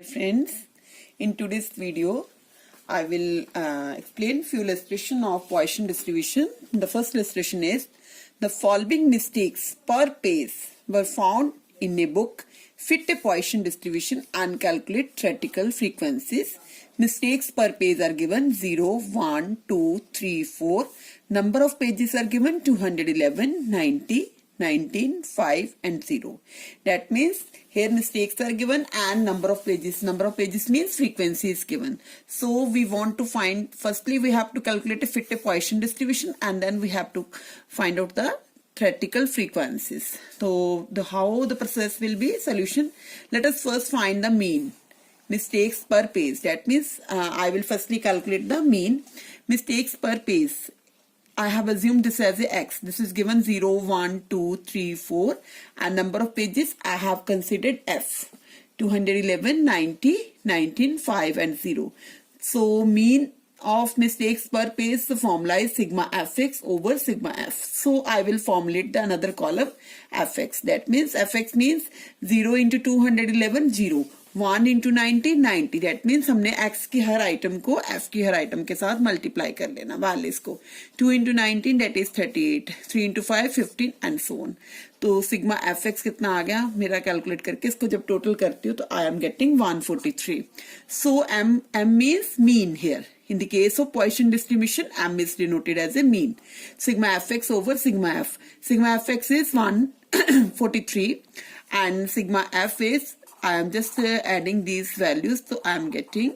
Friends, in today's video, I will explain few illustration of Poisson distribution. The first illustration is the following mistakes per page were found in a book. Fit a Poisson distribution and calculate theoretical frequencies. Mistakes per page are given 0, 1, 2, 3, 4. Number of pages are given 211, 90, 19, 5 and 0. That means here mistakes are given and number of pages. Number of pages means frequency is given. So we want to find, firstly we have to calculate a fit a Poisson distribution and then we have to find out the theoretical frequencies. So how the process will be solution. Let us first find the mean. Mistakes per page. That means I will firstly calculate the mean. Mistakes per page. I have assumed this as a x. This is given 0, 1, 2, 3, 4 and number of pages I have considered f. 211, 90, 19, 5 and 0. So mean of mistakes per page, the formula is sigma fx over sigma f. So I will formulate the another column fx. That means fx means 0 into 211, 0. 1 into 90, 90. That means हमने x की हर item को f की हर item के साथ multiply कर लेना values को. 2 into 19 that is 38. 3 into 5 15 and so on. तो सिग्मा fx कितना आ गया मेरा कैलकुलेट करके इसको जब टोटल करती हूँ तो I am getting 143. So m means mean here. In the case of Poisson distribution, m is denoted as a mean. Sigma fx over sigma f. Sigma fx is 143 and sigma f is I am just adding these values, so I am getting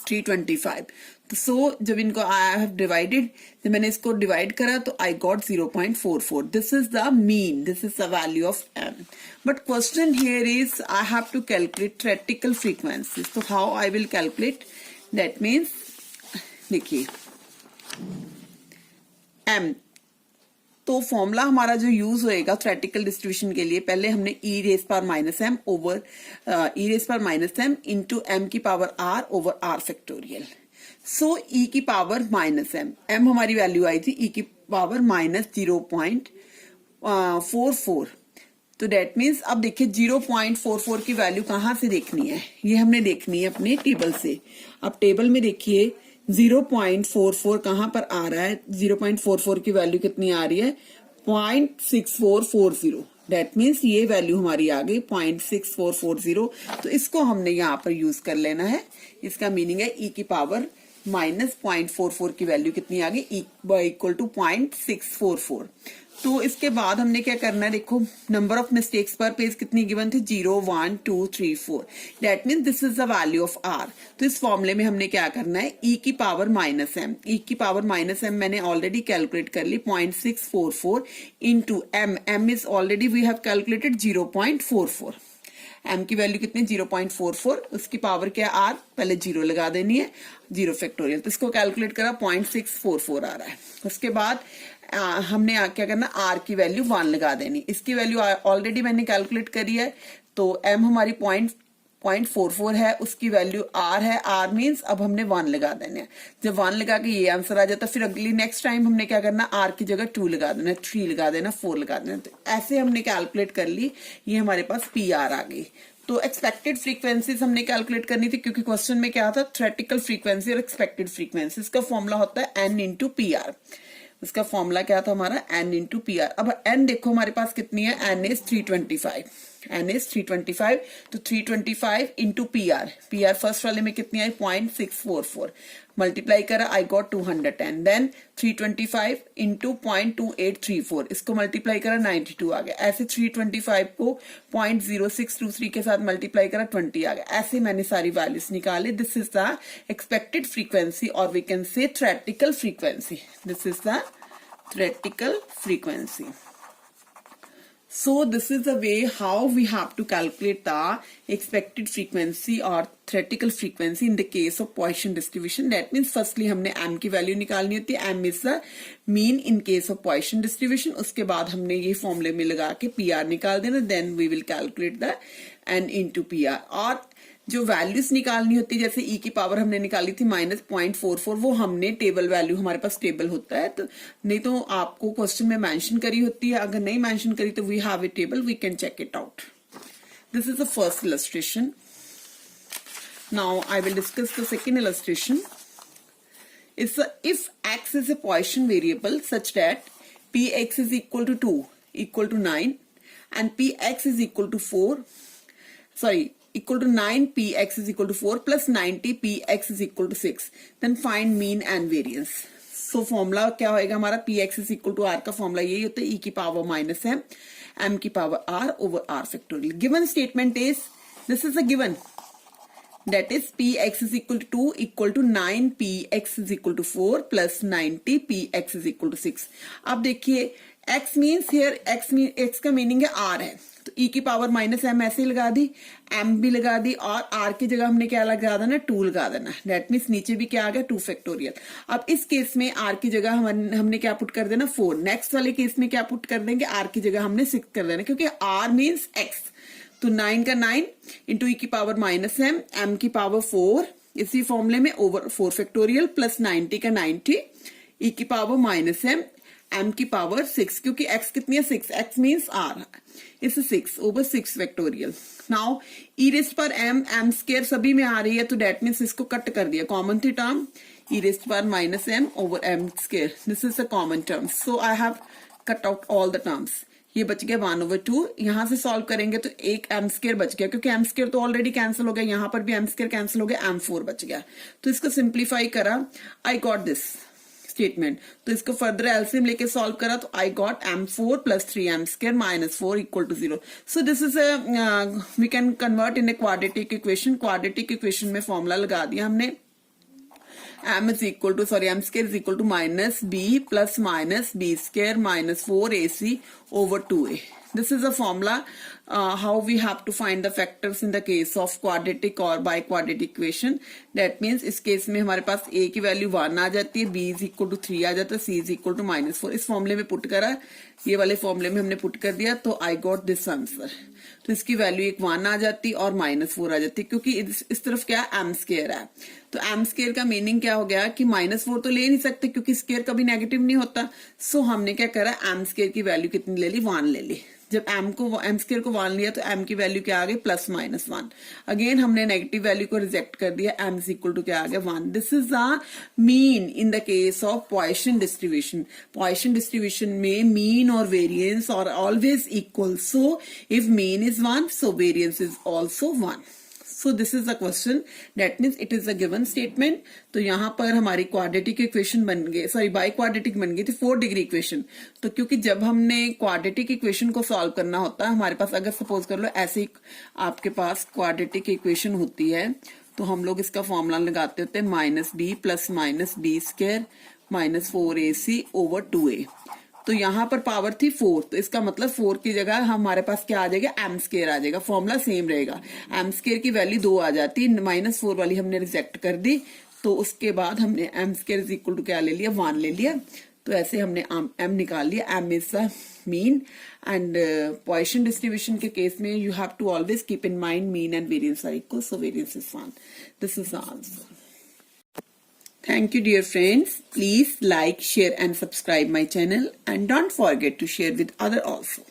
325. So जब इनको I have divided, जब मैंने इसको divide करा तो I got 0.44. This is the mean. This is the value of m. But question here is I have to calculate theoretical frequencies. So how I will calculate? That means देखिए m. तो formula हमारा जो use होएगा theoretical distribution के लिए पहले हमने e raise पर minus M over e raise पर माइनस एम इंटू एम की power r over r factorial. So e की पावर माइनस एम हमारी वैल्यू आई थी e की पावर माइनस 0.44. तो डेट मीन्स अब देखिए 0.44 की वैल्यू कहाँ से देखनी है, ये हमने देखनी है अपने टेबल से. अब टेबल में देखिए 0.44 कहां पर आ रहा है. 0.44 की वैल्यू कितनी आ रही है 0.6440. डेट मीन्स ये वैल्यू हमारी आ गई 0.6440. तो इसको हमने यहाँ पर यूज कर लेना है. इसका मीनिंग है e की पावर माइनस 0.44 की वैल्यू कितनी आ गई e इक्वल टू 0.644. तो इसके बाद हमने क्या करना है, देखो नंबर ऑफ मिस्टेक्स पर पेज कितनी गिवन थी 0, 1, 2, 3, 4. That means this is the value of r. तो इस फॉर्मूले में हमने क्या करना है e की पावर माइनस एम. e की पावर माइनस एम मैंने ऑलरेडी कैलकुलेट कर ली 0.644 into m is already we have calculated 0.44. m की वैल्यू कितनी 0.44. उसकी पावर क्या r पहले 0 लगा देनी है 0 फैक्टोरियल. तो इसको कैलकुलेट करा 0.644 आ रहा है. उसके बाद हमने क्या करना r की वैल्यू 1 लगा देनी. इसकी वैल्यू ऑलरेडी मैंने कैलकुलेट करी है. तो m हमारी 0.44 है, उसकी वैल्यू r है. r मीन्स अब हमने 1 लगा देने हैं. जब 1 लगा के ये आंसर आ जाता फिर अगली नेक्स्ट टाइम हमने क्या करना r की जगह 2 लगा देना, 3 लगा देना, 4 लगा देना. तो ऐसे हमने कैलकुलेट कर ली. ये हमारे पास pr आ गई. तो एक्सपेक्टेड फ्रीक्वेंसीज हमने कैलकुलेट करनी थी क्योंकि क्वेश्चन में क्या था थ्योरेटिकल फ्रीक्वेंसी और एक्सपेक्टेड फ्रीक्वेंसी. इसका फॉर्मूला होता है n इंटू पी आर. उसका फॉर्मूला क्या था हमारा n इंटू पी आर. अब n देखो हमारे पास कितनी है, n इज 325. n is 325. तो 325 इंटू पी आर फर्स्ट वाले में कितनी आई 0.644. मल्टीप्लाई करा आई गॉट 210. Then 325 into 0.2834. इसको मल्टीप्लाई करा 92 आ गया. ऐसे 325 को 0.0623 के साथ मल्टीप्लाई करा 20 आ गया. ऐसे मैंने सारी वैल्यूज निकाले. This is the expected frequency और we can say theoretical frequency. This is the theoretical frequency. So this is the way how we have to calculate the expected frequency or theoretical frequency in the case of Poisson distribution. That means firstly हमने m की value निकालनी होती है. m is the mean in case of Poisson distribution. उसके बाद हमने ये फॉर्मूले में लगा के pr निकाल देना. Then we will calculate the n into pr. और जो वैल्यूज निकालनी होती है जैसे e की पावर हमने निकाली थी माइनस 0.44, वो हमने टेबल वैल्यू हमारे पास टेबल होता है. तो नहीं तो आपको क्वेश्चन में मेंशन करी होती है. अगर नहीं मेंशन करी तो we have a table, we can check it out. This is the first illustration. Now I will discuss the second illustration. If x is a Poisson variable such that px is equal to 2 equal to 9 and px is equal to 4, equal to 9 px is equal to 4 plus 90 px is equal to 6, then find mean and variance. So formula क्या होएगा हमारा, px is equal to r का formula यही होता है, e की power minus m की power r over r factorial. Given statement is, this is a given, that is px is equal to 2 equal to 9 px is equal to 4 plus 90 px is equal to 6. अब देखिए x means here, x का meaning है r है, तो e की power minus m ऐसे ही लगा दी, m भी लगा दी और r की जगह हमने क्या लगा देना, 2 लगा देना. दैट मीन्स नीचे भी क्या आ गया, 2 फैक्टोरियल. अब इस केस में r की जगह हमने क्या पुट कर देना, 4. नेक्स्ट वाले केस में क्या पुट कर देंगे, r की जगह हमने 6 कर देना, क्योंकि r मीन्स x. तो 9 का 9 इंटू ई की पावर माइनस m की पावर 4 इसी फॉर्मूले में ओवर 4 फैक्टोरियल प्लस 90 का 90 ई की पावर माइनस m की पावर 6, क्योंकि x कितनी है, 6. x मीन्स r इस 6 ओवर 6 फैक्टोरियल. नाउ ई रेस्ट पर m स्केयर सभी में आ रही है, तो डेट मीन्स इसको कट कर दिया, कॉमन थी टर्म ई रेस्ट पर minus m over m square. This is a common term, so I have cut out all the terms. ये बच गया 1/2. यहां से सॉल्व करेंगे तो एक m स्केयर बच गया, क्योंकि m स्केयर तो ऑलरेडी कैंसिल हो गया, यहां पर भी m स्केयर कैंसिल हो गया, m4 बच गया. तो इसको सिंप्लीफाई करा, आई गॉट दिस स्टेटमेंट. तो इसको फर्दर एलसीएम लेके सॉल्व करा तो I got m4 plus 3m square minus 4 equal to 0. So this is we can convert in a quadratic equation. Quadratic equation में फॉर्मूला लगा दिया हमने, m square is equal to minus b plus minus b square minus 4ac over 2a. This is a formula how we have to find the factors in the case of quadratic or biquadratic equation. That means इस case में हमारे पास a की value 1 आ जाती है, b is equal to 3 आ जाता है, c is equal to minus 4. इस फॉर्मूले में पुट करा, ये वाले फॉर्मूले में हमने पुट कर दिया, तो I got this answer. तो इसकी वैल्यू एक 1 आ जाती और माइनस 4 आ जाती, क्योंकि इस तरफ क्या m स्केयर है. तो m स्केयर का मीनिंग क्या हो गया कि माइनस 4 तो ले नहीं सकते, क्योंकि स्केयर कभी नेगेटिव नहीं होता. सो हमने क्या करा, m स्केयर की वैल्यू कितनी ले ली, 1 ले ली. जब m स्केयर को 1 लिया तो m की वैल्यू क्या आ गई, प्लस माइनस 1. अगेन हमने नेगेटिव वैल्यू को रिजेक्ट कर दिया, m इज इक्वल टू क्या आ गया, 1. This is the mean in the case of Poisson distribution. Poisson distribution में मीन और variance are always equal. So if mean is 1, so variance is also 1. So this is the question. That means it is a given statement. तो यहाँ पर हमारी quadratic equation बन गई, sorry by quadratic बन गई थी 4 डिग्री इक्वेशन. तो क्योंकि जब हमने क्वाड्रेटिक इक्वेशन को सॉल्व करना होता है, हमारे पास अगर सपोज कर लो ऐसे आपके पास क्वाड्रेटिक इक्वेशन होती है, तो हम लोग इसका फॉर्मूला लगाते होते हैं minus B plus minus B square minus 4ac over 2a. तो यहाँ पर पावर थी 4, तो इसका मतलब 4 की जगह हमारे पास क्या आ जाएगा, m स्केयर आ जाएगा. फॉर्मूला सेम रहेगा, m स्केयर की वैल्यू 2 आ जाती, माइनस 4 वाली हमने रिजेक्ट कर दी. तो उसके बाद हमने m square is equal to क्या ले लिया, 1 ले लिया. तो ऐसे हमने m निकाल लिया. m is the mean. And Poisson distribution के केस में you have to always keep in mind mean and variance are equal, so variance is 1. This is the answer. Thank you, dear friends. Please like, share and subscribe my channel, and don't forget to share with others also.